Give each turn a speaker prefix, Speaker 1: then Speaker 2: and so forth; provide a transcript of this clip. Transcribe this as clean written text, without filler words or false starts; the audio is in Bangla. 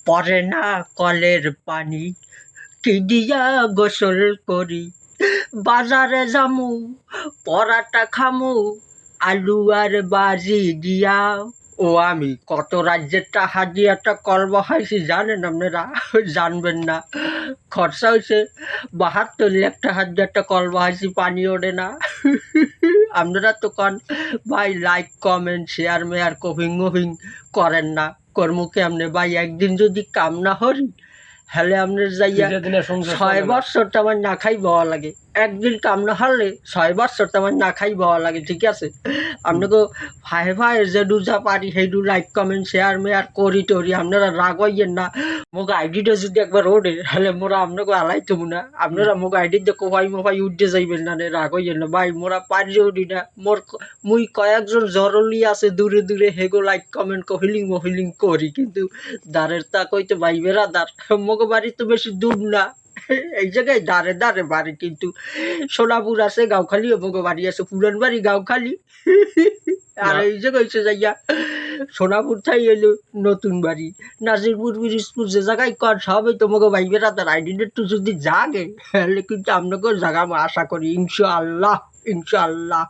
Speaker 1: পরে না কলের পানি, কি দিয়া গোসল করি, বাজারে যামু পরাটা খামু, আলু আর বাজি দিয়া। ও আমি কত রাজ্যের টাকা দিয়ে একটা কল বহাইছি জানেন আপনারা? জানবেন না। খরচা হয়েছে 72 লাখ টাকা দিয়ে একটা কল বহাইছি, পানি ওঠে না। আপনারা তো কন ভাই লাইক কমেন্ট শেয়ার মেয়ার কপিং মপিং করেন না, কর্ম কেমনে ভাই? একদিন যদি কাম না হরি হলে আপনার যাইয়া 6 বছর তো আমার না খাই পাওয়া লাগে। একদিন কাম না হলে 6 বছর তো আমার না খাই পাওয়া লাগে, ঠিক আছে? আপনাকে ভাই ভাই যে যা পারি সেইটু লাইক কমেন্ট শেয়ার মেয়ার করি টরি, আপনারা রাগ হইয়েন না। মোক আইডিটা যদি একবার ওঠে হলে মোরা আপনাকে আলাই তবু না, আপনারা মোক আইডি দেখো ভাই মোবাই উঠতে যাইবেন না, রাগ হইয়েন না ভাই। মোরা পারি উঠি না, মোর মুই কয়েকজন জরুরি আছে দূরে দূরে, হেগো লাইক কমেন্ট কহিলিং মহিলিং করি, কিন্তু দাঁড়ের তা কইতে ভাই বেড়াদার মোক বাড়ি তো বেশি দূর না, এই জায়গায় দাঁড়ে দাঁড়ে বাড়ি, কিন্তু সোনাপুর আছে, গাঁওখালি মোক বাড়ি আছে, পুরান বাড়ি গাঁওখালি। আর এই জায়গায় হচ্ছে যাইয়া সোনাপুর থাই এলো নতুন বাড়ি, নাজিরপুর পিরিজপুর যে জায়গায় কর সবই তোমাকে ভাই বেড়াদার। আইডিটা একটু যদি জাগে তাহলে কিন্তু আপনাকেও জাগাবো আশা করি, ইনশাআল্লাহ ইনশাআল্লাহ।